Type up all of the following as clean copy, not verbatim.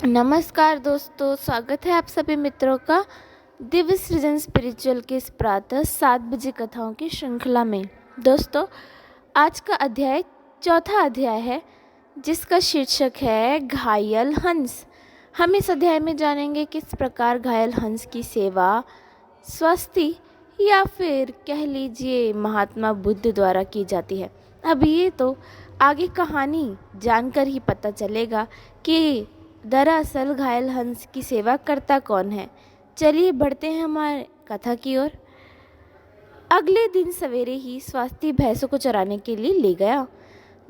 नमस्कार दोस्तों, स्वागत है आप सभी मित्रों का दिव्य सृजन स्पिरिचुअल के इस प्रातः 7 बजे कथाओं की श्रृंखला में। दोस्तों, आज का अध्याय चौथा अध्याय है जिसका शीर्षक है घायल हंस। हम इस अध्याय में जानेंगे किस प्रकार घायल हंस की सेवा स्वस्ति या फिर कह लीजिए महात्मा बुद्ध द्वारा की जाती है। अब ये तो आगे कहानी जानकर ही पता चलेगा कि दरअसल घायल हंस की सेवा करता कौन है। चलिए बढ़ते हैं हमारे कथा की ओर। अगले दिन सवेरे ही स्वाति भैंसों को चराने के लिए ले गया।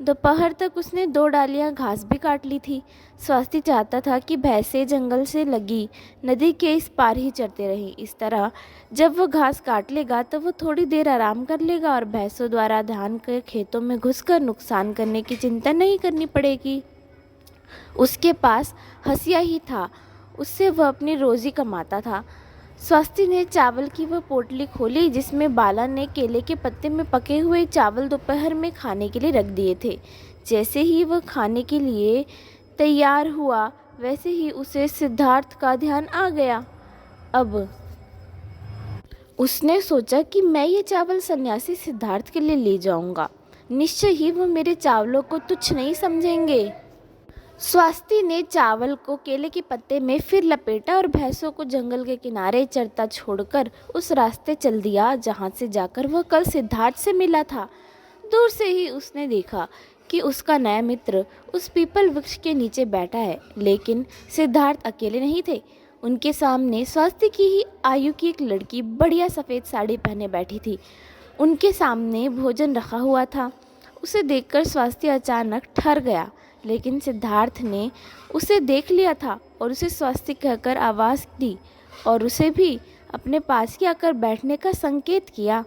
दोपहर तक उसने 2 डालियां घास भी काट ली थी। स्वाति चाहता था कि भैंसें जंगल से लगी नदी के इस पार ही चरते रहें। इस तरह जब वो घास काट लेगा तो वो थोड़ी देर आराम कर लेगा और भैंसों द्वारा धान के खेतों में घुसकर नुकसान करने की चिंता नहीं करनी पड़ेगी। उसके पास हंसिया ही था, उससे वह अपनी रोजी कमाता था। स्वाति ने चावल की वह पोटली खोली जिसमें बाला ने केले के पत्ते में पके हुए चावल दोपहर में खाने के लिए रख दिए थे। जैसे ही वह खाने के लिए तैयार हुआ वैसे ही उसे सिद्धार्थ का ध्यान आ गया। अब उसने सोचा कि मैं ये चावल सन्यासी सिद्धार्थ के लिए ले जाऊंगा, निश्चय ही वो मेरे चावलों को तुच्छ नहीं समझेंगे। स्वाति ने चावल को केले के पत्ते में फिर लपेटा और भैंसों को जंगल के किनारे चरता छोड़कर उस रास्ते चल दिया जहां से जाकर वह कल सिद्धार्थ से मिला था। दूर से ही उसने देखा कि उसका नया मित्र उस पीपल वृक्ष के नीचे बैठा है, लेकिन सिद्धार्थ अकेले नहीं थे। उनके सामने स्वाति की ही आयु की एक लड़की बढ़िया सफ़ेद साड़ी पहने बैठी थी। उनके सामने भोजन रखा हुआ था। उसे देखकर स्वाति अचानक ठहर गया, लेकिन सिद्धार्थ ने उसे देख लिया था और उसे स्वाति कहकर आवाज़ दी और उसे भी अपने पास ही आकर बैठने का संकेत किया।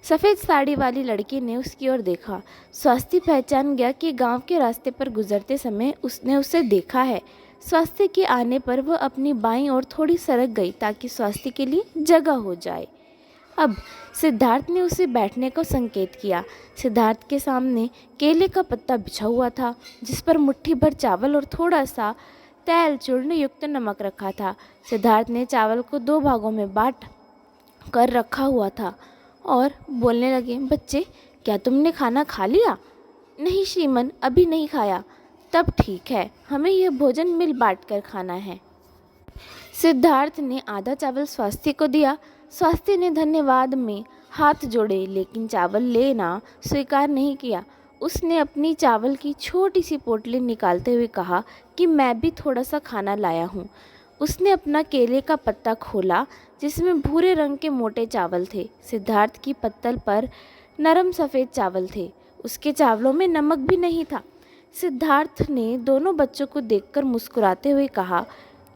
सफ़ेद साड़ी वाली लड़की ने उसकी ओर देखा। स्वाति पहचान गया कि गांव के रास्ते पर गुजरते समय उसने उसे देखा है। स्वाति के आने पर वह अपनी बाईं ओर थोड़ी सरक गई ताकि स्वाति के लिए जगह हो जाए। अब सिद्धार्थ ने उसे बैठने को संकेत किया। सिद्धार्थ के सामने केले का पत्ता बिछा हुआ था जिस पर मुट्ठी भर चावल और थोड़ा सा तेल चूर्ण युक्त नमक रखा था। सिद्धार्थ ने चावल को 2 भागों में बांट कर रखा हुआ था और बोलने लगे, बच्चे क्या तुमने खाना खा लिया? नहीं श्रीमन, अभी नहीं खाया। तब ठीक है, हमें यह भोजन मिल बांट कर खाना है। सिद्धार्थ ने आधा चावल स्वाति को दिया। स्वाति ने धन्यवाद में हाथ जोड़े, लेकिन चावल लेना स्वीकार नहीं किया। उसने अपनी चावल की छोटी सी पोटली निकालते हुए कहा कि मैं भी थोड़ा सा खाना लाया हूँ। उसने अपना केले का पत्ता खोला जिसमें भूरे रंग के मोटे चावल थे। सिद्धार्थ की पत्तल पर नरम सफ़ेद चावल थे। उसके चावलों में नमक भी नहीं था। सिद्धार्थ ने दोनों बच्चों को देखकर मुस्कुराते हुए कहा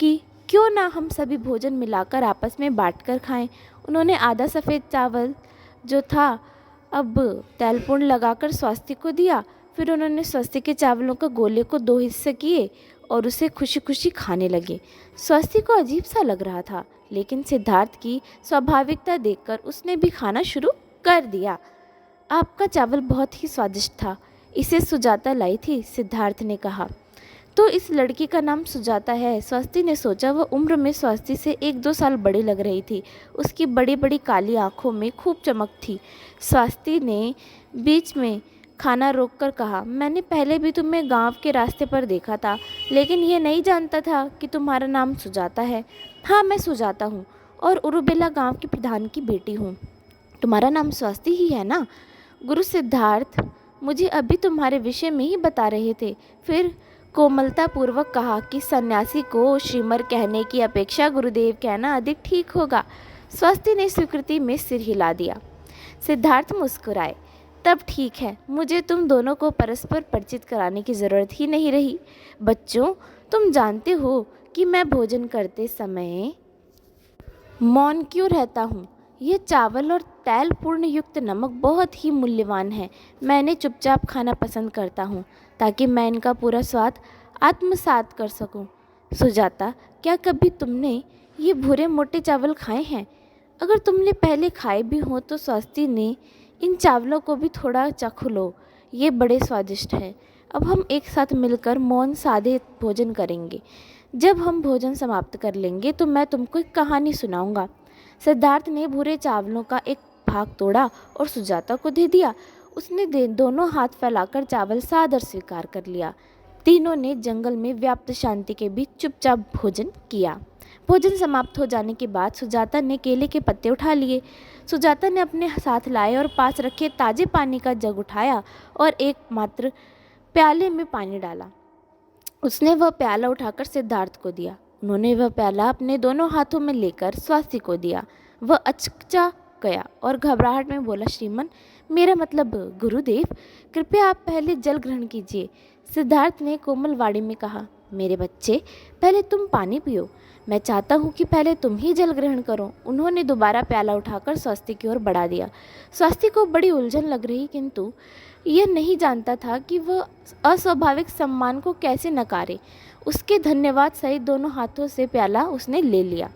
कि क्यों ना हम सभी भोजन मिलाकर आपस में बांटकर खाएं। उन्होंने आधा सफ़ेद चावल जो था अब तेलपूर्ण लगाकर स्वाति को दिया। फिर उन्होंने स्वाति के चावलों का गोले को 2 हिस्से किए और उसे खुशी खुशी खाने लगे। स्वाति को अजीब सा लग रहा था, लेकिन सिद्धार्थ की स्वाभाविकता देखकर उसने भी खाना शुरू कर दिया। आपका चावल बहुत ही स्वादिष्ट था, इसे सुजाता लाई थी, सिद्धार्थ ने कहा। तो इस लड़की का नाम सुजाता है, स्वाति ने सोचा। वह उम्र में स्वाति से 1-2 साल बड़ी लग रही थी। उसकी बड़ी बड़ी काली आंखों में खूब चमक थी। स्वाति ने बीच में खाना रोककर कहा, मैंने पहले भी तुम्हें गांव के रास्ते पर देखा था, लेकिन ये नहीं जानता था कि तुम्हारा नाम सुजाता है। हाँ, मैं सुजाता हूँ और उरुबेला गाँव के प्रधान की बेटी हूँ। तुम्हारा नाम स्वाति ही है ना? गुरु सिद्धार्थ मुझे अभी तुम्हारे विषय में ही बता रहे थे। फिर कोमलतापूर्वक कहा कि सन्यासी को श्रीमर कहने की अपेक्षा गुरुदेव कहना अधिक ठीक होगा। स्वाति ने स्वीकृति में सिर हिला दिया। सिद्धार्थ मुस्कुराए। तब ठीक है, मुझे तुम दोनों को परस्पर परिचित कराने की ज़रूरत ही नहीं रही। बच्चों, तुम जानते हो कि मैं भोजन करते समय मौन क्यों रहता हूँ? यह चावल और तेल पूर्ण युक्त नमक बहुत ही मूल्यवान है। मैं इन्हें चुपचाप खाना पसंद करता हूँ ताकि मैं इनका पूरा स्वाद आत्मसात कर सकूं। सुजाता, क्या कभी तुमने ये भूरे मोटे चावल खाए हैं? अगर तुमने पहले खाए भी हों तो स्वाति ने इन चावलों को भी थोड़ा चख लो, ये बड़े स्वादिष्ट हैं। अब हम एक साथ मिलकर मौन सादे भोजन करेंगे। जब हम भोजन समाप्त कर लेंगे तो मैं तुमको एक कहानी सुनाऊंगा। सिद्धार्थ ने भूरे चावलों का एक भाग तोड़ा और सुजाता को दे दिया। उसने दोनों हाथ फैलाकर चावल सादर स्वीकार कर लिया। तीनों ने जंगल में व्याप्त शांति के बीच चुपचाप भोजन किया। भोजन समाप्त हो जाने के बाद सुजाता ने केले के पत्ते उठा लिए। सुजाता ने अपने साथ लाए और पास रखे ताजे पानी का जग उठाया और एक मात्र प्याले में पानी डाला। उसने वह प्याला उठाकर सिद्धार्थ को दिया। उन्होंने वह प्याला अपने दोनों हाथों में लेकर स्वास्थ्य को दिया। वह अचकचा गया और घबराहट में बोला, श्रीमन, मेरा मतलब गुरुदेव, कृपया आप पहले जल ग्रहण कीजिए। सिद्धार्थ ने कोमल वाणी में कहा, मेरे बच्चे, पहले तुम पानी पियो। मैं चाहता हूँ कि पहले तुम ही जल ग्रहण करो। उन्होंने दोबारा प्याला उठाकर स्वास्थ्य की ओर बढ़ा दिया। स्वास्थ्य को बड़ी उलझन लग रही, किंतु यह नहीं जानता था कि वह अस्वाभाविक सम्मान को कैसे नकारे। उसके धन्यवाद सहित दोनों हाथों से प्याला उसने ले लिया।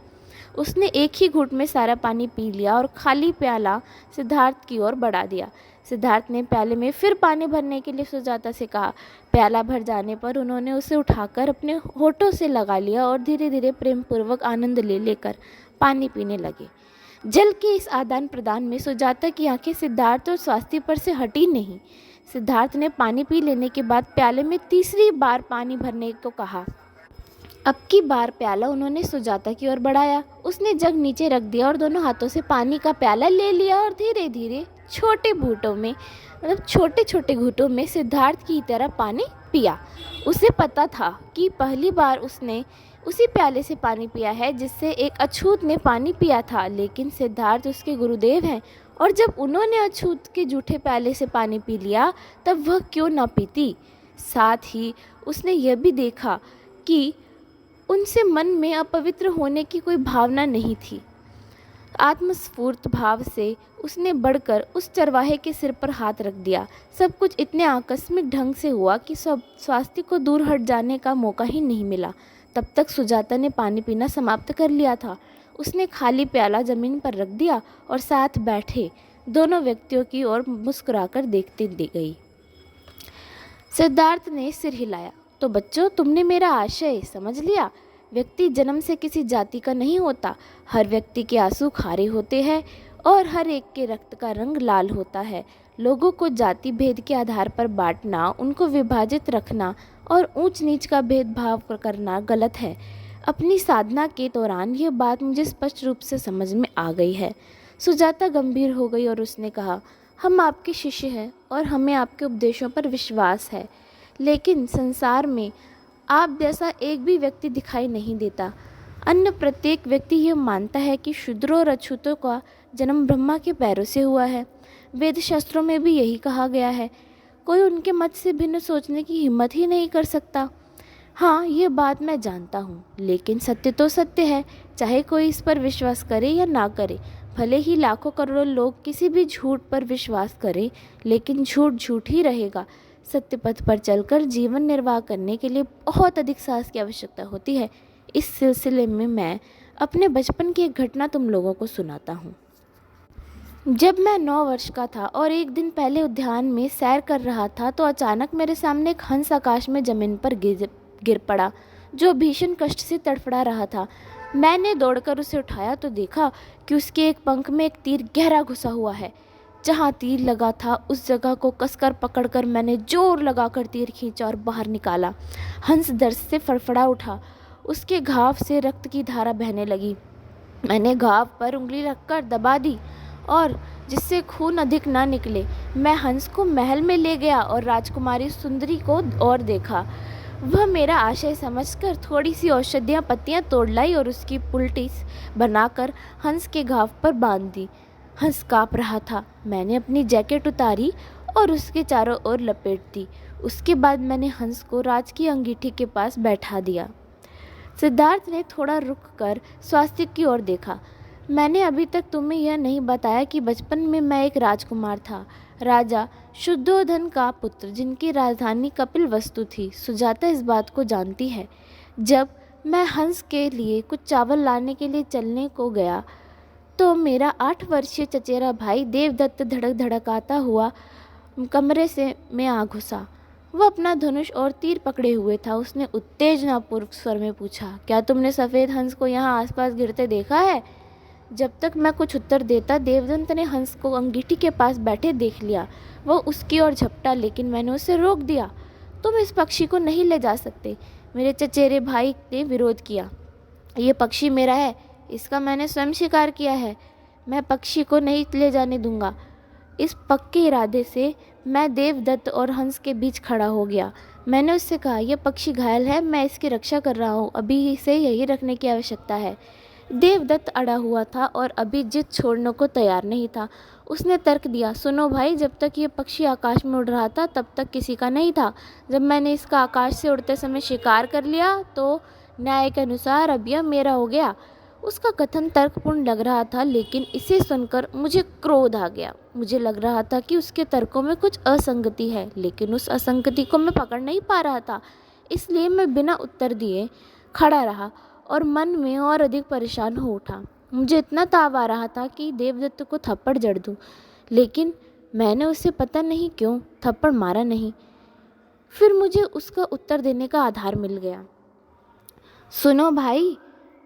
उसने एक ही घूंट में सारा पानी पी लिया और खाली प्याला सिद्धार्थ की ओर बढ़ा दिया। सिद्धार्थ ने प्याले में फिर पानी भरने के लिए सुजाता से कहा। प्याला भर जाने पर उन्होंने उसे उठाकर अपने होठों से लगा लिया और धीरे धीरे प्रेम पूर्वक आनंद ले लेकर पानी पीने लगे। जल के इस आदान प्रदान में सुजाता की आंखें सिद्धार्थ और स्वास्थ्य पर से हटी नहीं। सिद्धार्थ ने पानी पी लेने के बाद प्याले में तीसरी बार पानी भरने को कहा। अब की बार प्याला उन्होंने सुजाता की ओर बढ़ाया। उसने जग नीचे रख दिया और दोनों हाथों से पानी का प्याला ले लिया और धीरे धीरे छोटे छोटे घूंटों में सिद्धार्थ की तरह पानी पिया। उसे पता था कि पहली बार उसने उसी प्याले से पानी पिया है जिससे एक अछूत ने पानी पिया था, लेकिन सिद्धार्थ उसके गुरुदेव हैं और जब उन्होंने अछूत के जूठे प्याले से पानी पी लिया तब वह क्यों न पीती। साथ ही उसने यह भी देखा कि उनसे मन में अपवित्र होने की कोई भावना नहीं थी। आत्मस्फूर्त भाव से उसने बढ़कर उस चरवाहे के सिर पर हाथ रख दिया। सब कुछ इतने आकस्मिक ढंग से हुआ कि स्वास्थ्य को दूर हट जाने का मौका ही नहीं मिला। तब तक सुजाता ने पानी पीना समाप्त कर लिया था। उसने खाली प्याला जमीन पर रख दिया और साथ बैठे दोनों व्यक्तियों की ओर मुस्कुराकर देखती गई। सिद्धार्थ ने सिर हिलाया। तो बच्चों, तुमने मेरा आशय समझ लिया। व्यक्ति जन्म से किसी जाति का नहीं होता। हर व्यक्ति के आंसू खारे होते हैं और हर एक के रक्त का रंग लाल होता है। लोगों को जाति भेद के आधार पर बांटना, उनको विभाजित रखना और ऊंच नीच का भेदभाव करना गलत है। अपनी साधना के दौरान यह बात मुझे स्पष्ट रूप से समझ में आ गई है। सुजाता गंभीर हो गई और उसने कहा, हम आपके शिष्य हैं और हमें आपके उपदेशों पर विश्वास है, लेकिन संसार में आप जैसा एक भी व्यक्ति दिखाई नहीं देता। अन्य प्रत्येक व्यक्ति यह मानता है कि शूद्रों और अछूतों का जन्म ब्रह्मा के पैरों से हुआ है। वेद शास्त्रों में भी यही कहा गया है। कोई उनके मत से भिन्न सोचने की हिम्मत ही नहीं कर सकता। हाँ, ये बात मैं जानता हूँ, लेकिन सत्य तो सत्य है, चाहे कोई इस पर विश्वास करे या ना करे। भले ही लाखों करोड़ों लोग किसी भी झूठ पर विश्वास करें, लेकिन झूठ झूठ ही रहेगा। सत्य पथ पर चलकर जीवन निर्वाह करने के लिए बहुत अधिक साहस की आवश्यकता होती है। इस सिलसिले में मैं अपने बचपन की एक घटना तुम लोगों को सुनाता हूँ। जब मैं 9 वर्ष का था और एक दिन पहले उद्यान में सैर कर रहा था तो अचानक मेरे सामने एक हंस आकाश में जमीन पर गिर पड़ा, जो भीषण कष्ट से तड़फड़ा रहा था। मैंने दौड़कर उसे उठाया तो देखा कि उसके एक पंख में एक तीर गहरा घुसा हुआ है। जहाँ तीर लगा था उस जगह को कसकर पकड़कर मैंने जोर लगाकर तीर खींचा और बाहर निकाला। हंस दर्द से फड़फड़ा उठा। उसके घाव से रक्त की धारा बहने लगी। मैंने घाव पर उंगली रखकर दबा दी और जिससे खून अधिक ना निकले, मैं हंस को महल में ले गया और राजकुमारी सुंदरी को और देखा। वह मेरा आशय समझकर थोड़ी सी औषधियाँ पत्तियाँ तोड़ लाई और उसकी पुल्टी बनाकर हंस के घाव पर बांध दी। हंस काँप रहा था। मैंने अपनी जैकेट उतारी और उसके चारों ओर लपेट दी। उसके बाद मैंने हंस को राज की अंगीठी के पास बैठा दिया। सिद्धार्थ ने थोड़ा रुक कर स्वास्थ्य की ओर देखा। मैंने अभी तक तुम्हें यह नहीं बताया कि बचपन में मैं एक राजकुमार था, राजा शुद्धोधन का पुत्र, जिनकी राजधानी कपिलवस्तु थी। सुजाता इस बात को जानती है। जब मैं हंस के लिए कुछ चावल लाने के लिए चलने को गया तो मेरा 8 वर्षीय चचेरा भाई देवदत्त धड़क धड़काता हुआ कमरे में आ घुसा। वह अपना धनुष और तीर पकड़े हुए था। उसने उत्तेजनापूर्वक स्वर में पूछा, क्या तुमने सफ़ेद हंस को यहाँ आसपास गिरते देखा है? जब तक मैं कुछ उत्तर देता, देवदत्त ने हंस को अंगीठी के पास बैठे देख लिया। वह उसकी ओर झपटा, लेकिन मैंने उसे रोक दिया। तुम इस पक्षी को नहीं ले जा सकते, मेरे चचेरे भाई ने विरोध किया। ये पक्षी मेरा है, इसका मैंने स्वयं शिकार किया है। मैं पक्षी को नहीं ले जाने दूंगा। इस पक्के इरादे से मैं देवदत्त और हंस के बीच खड़ा हो गया। मैंने उससे कहा, यह पक्षी घायल है, मैं इसकी रक्षा कर रहा हूँ, अभी ही से यही रखने की आवश्यकता है। देवदत्त अड़ा हुआ था और अभी जिद छोड़ने को तैयार नहीं था। उसने तर्क दिया, सुनो भाई, जब तक ये पक्षी आकाश में उड़ रहा था तब तक किसी का नहीं था। जब मैंने इसका आकाश से उड़ते समय शिकार कर लिया तो न्याय के अनुसार अब यह मेरा हो गया। उसका कथन तर्कपूर्ण लग रहा था, लेकिन इसे सुनकर मुझे क्रोध आ गया। मुझे लग रहा था कि उसके तर्कों में कुछ असंगति है, लेकिन उस असंगति को मैं पकड़ नहीं पा रहा था। इसलिए मैं बिना उत्तर दिए खड़ा रहा और मन में और अधिक परेशान हो उठा। मुझे इतना ताव आ रहा था कि देवदत्त को थप्पड़ जड़ दूं, लेकिन मैंने उसे पता नहीं क्यों थप्पड़ मारा नहीं। फिर मुझे उसका उत्तर देने का आधार मिल गया। सुनो भाई,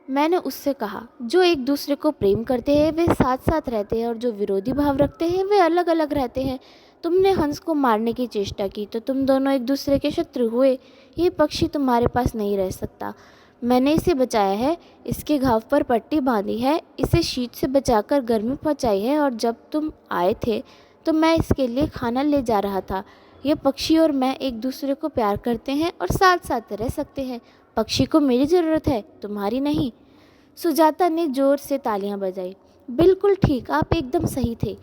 मैंने उससे कहा, जो एक दूसरे को प्रेम करते हैं वे साथ साथ रहते हैं और जो विरोधी भाव रखते हैं वे अलग अलग रहते हैं। तुमने हंस को मारने की चेष्टा की तो तुम दोनों एक दूसरे के शत्रु हुए। ये पक्षी तुम्हारे पास नहीं रह सकता। मैंने इसे बचाया है, इसके घाव पर पट्टी बांधी है, इसे शीत से बचाकर गर्मी पहुंचाई है, और जब तुम आए थे तो मैं इसके लिए खाना ले जा रहा था। यह पक्षी और मैं एक दूसरे को प्यार करते हैं और साथ साथ रह सकते हैं। पक्षी को मेरी ज़रूरत है, तुम्हारी नहीं। सुजाता ने जोर से तालियां बजाई। बिल्कुल ठीक, आप एकदम सही थे।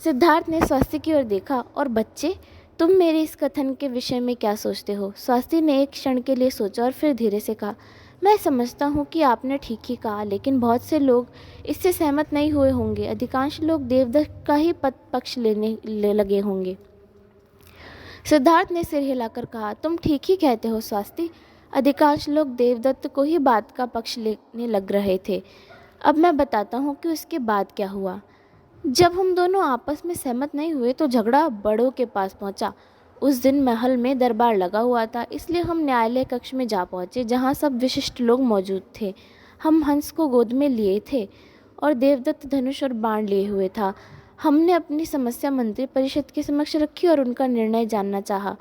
सिद्धार्थ ने स्वास्थ्य की ओर देखा, और बच्चे, तुम मेरे इस कथन के विषय में क्या सोचते हो? स्वास्थ्य ने एक क्षण के लिए सोचा और फिर धीरे से कहा, मैं समझता हूँ कि आपने ठीक ही कहा, लेकिन बहुत से लोग इससे सहमत नहीं हुए होंगे। अधिकांश लोग देवदत्त का ही पक्ष लेने लगे होंगे। सिद्धार्थ ने सिर हिलाकर कहा, तुम ठीक ही कहते हो स्वास्थ्य। अधिकांश लोग देवदत्त को ही बात का पक्ष लेने लग रहे थे। अब मैं बताता हूँ कि उसके बाद क्या हुआ। जब हम दोनों आपस में सहमत नहीं हुए तो झगड़ा बड़ों के पास पहुँचा। उस दिन महल में दरबार लगा हुआ था, इसलिए हम न्यायालय कक्ष में जा पहुँचे, जहाँ सब विशिष्ट लोग मौजूद थे। हम हंस को गोद में लिए थे और देवदत्त धनुष और बाण लिए हुए था। हमने अपनी समस्या मंत्री परिषद के समक्ष रखी और उनका निर्णय जानना चाहा।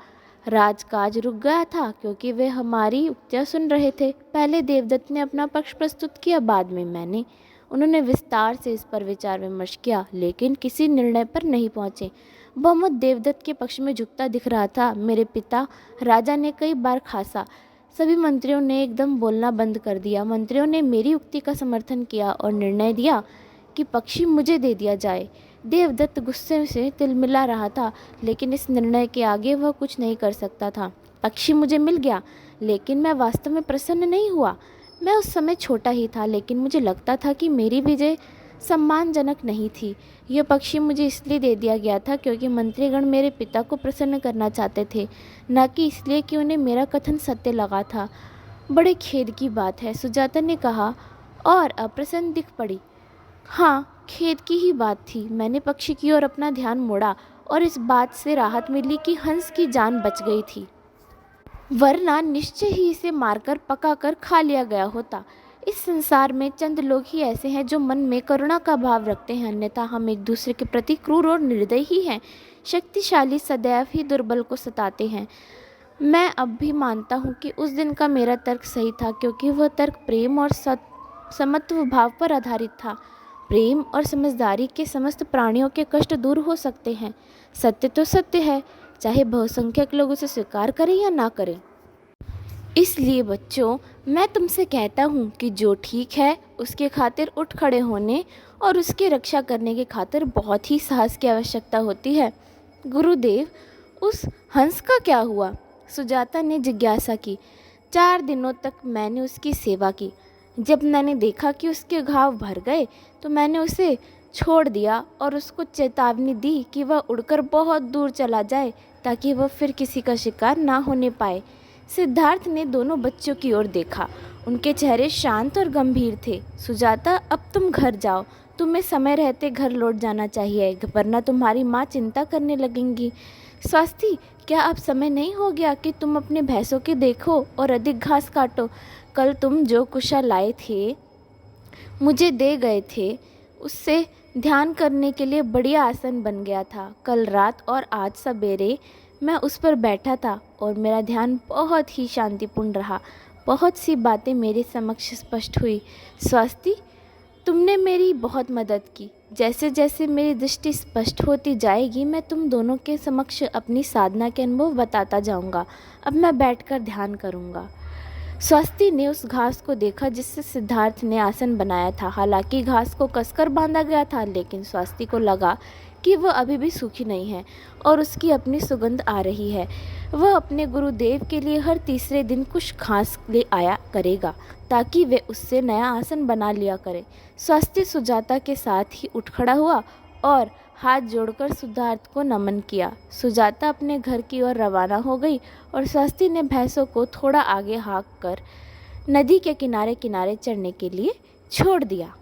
राजकाज रुक गया था क्योंकि वे हमारी उक्तियां सुन रहे थे। पहले देवदत्त ने अपना पक्ष प्रस्तुत किया, बाद में मैंने। उन्होंने विस्तार से इस पर विचार विमर्श किया, लेकिन किसी निर्णय पर नहीं पहुंचे। बहुमत देवदत्त के पक्ष में झुकता दिख रहा था। मेरे पिता राजा ने कई बार खासा। सभी मंत्रियों ने एकदम बोलना बंद कर दिया। मंत्रियों ने मेरी उक्ति का समर्थन किया और निर्णय दिया कि पक्षी मुझे दे दिया जाए। देवदत्त गुस्से से तिलमिला रहा था, लेकिन इस निर्णय के आगे वह कुछ नहीं कर सकता था। पक्षी मुझे मिल गया, लेकिन मैं वास्तव में प्रसन्न नहीं हुआ। मैं उस समय छोटा ही था, लेकिन मुझे लगता था कि मेरी विजय सम्मानजनक नहीं थी। यह पक्षी मुझे इसलिए दे दिया गया था क्योंकि मंत्रीगण मेरे पिता को प्रसन्न करना चाहते थे, न कि इसलिए कि उन्हें मेरा कथन सत्य लगा था। बड़े खेद की बात है, सुजाता ने कहा और अप्रसन्न दिख पड़ी। हाँ, खेद की ही बात थी। मैंने पक्षी की ओर अपना ध्यान मोड़ा और इस बात से राहत मिली कि हंस की जान बच गई थी, वरना निश्चय ही इसे मारकर पकाकर खा लिया गया होता। इस संसार में चंद लोग ही ऐसे हैं जो मन में करुणा का भाव रखते हैं, अन्यथा हम एक दूसरे के प्रति क्रूर और निर्दयी ही हैं। शक्तिशाली सदैव ही दुर्बल को सताते हैं। मैं अब भी मानता हूँ कि उस दिन का मेरा तर्क सही था, क्योंकि वह तर्क प्रेम और समत्व भाव पर आधारित था। प्रेम और समझदारी के समस्त प्राणियों के कष्ट दूर हो सकते हैं। सत्य तो सत्य है, चाहे बहुसंख्यक लोग उसे स्वीकार करें या ना करें। इसलिए बच्चों, मैं तुमसे कहता हूँ कि जो ठीक है उसके खातिर उठ खड़े होने और उसकी रक्षा करने के खातिर बहुत ही साहस की आवश्यकता होती है। गुरुदेव, उस हंस का क्या हुआ? सुजाता ने जिज्ञासा की। 4 दिनों तक मैंने उसकी सेवा की। जब मैंने देखा कि उसके घाव भर गए तो मैंने उसे छोड़ दिया और उसको चेतावनी दी कि वह उड़कर बहुत दूर चला जाए, ताकि वह फिर किसी का शिकार ना होने पाए। सिद्धार्थ ने दोनों बच्चों की ओर देखा। उनके चेहरे शांत और गंभीर थे। सुजाता, अब तुम घर जाओ। तुम्हें समय रहते घर लौट जाना चाहिए, वरना तुम्हारी माँ चिंता करने लगेंगी। स्वास्थी, क्या अब समय नहीं हो गया कि तुम अपने भैंसों के देखो और अधिक घास काटो? कल तुम जो कुशा लाए थे, मुझे दे गए थे, उससे ध्यान करने के लिए बढ़िया आसन बन गया था। कल रात और आज सवेरे मैं उस पर बैठा था और मेरा ध्यान बहुत ही शांतिपूर्ण रहा। बहुत सी बातें मेरे समक्ष स्पष्ट हुई। स्वास्थी, तुमने मेरी बहुत मदद की। जैसे जैसे मेरी दृष्टि स्पष्ट होती जाएगी, मैं तुम दोनों के समक्ष अपनी साधना के अनुभव बताता जाऊंगा। अब मैं बैठकर ध्यान करूंगा। स्वास्थी ने उस घास को देखा जिससे सिद्धार्थ ने आसन बनाया था। हालांकि घास को कसकर बांधा गया था, लेकिन स्वास्थी को लगा कि वह अभी भी सूखी नहीं है और उसकी अपनी सुगंध आ रही है। वह अपने गुरुदेव के लिए हर तीसरे दिन कुछ घास ले आया करेगा ताकि वे उससे नया आसन बना लिया करे। स्वास्थी सुजाता के साथ ही उठ खड़ा हुआ और हाथ जोड़कर सिद्धार्थ को नमन किया। सुजाता अपने घर की ओर रवाना हो गई और स्वास्थी ने भैंसों को थोड़ा आगे हाँक कर नदी के किनारे किनारे चढ़ने के लिए छोड़ दिया।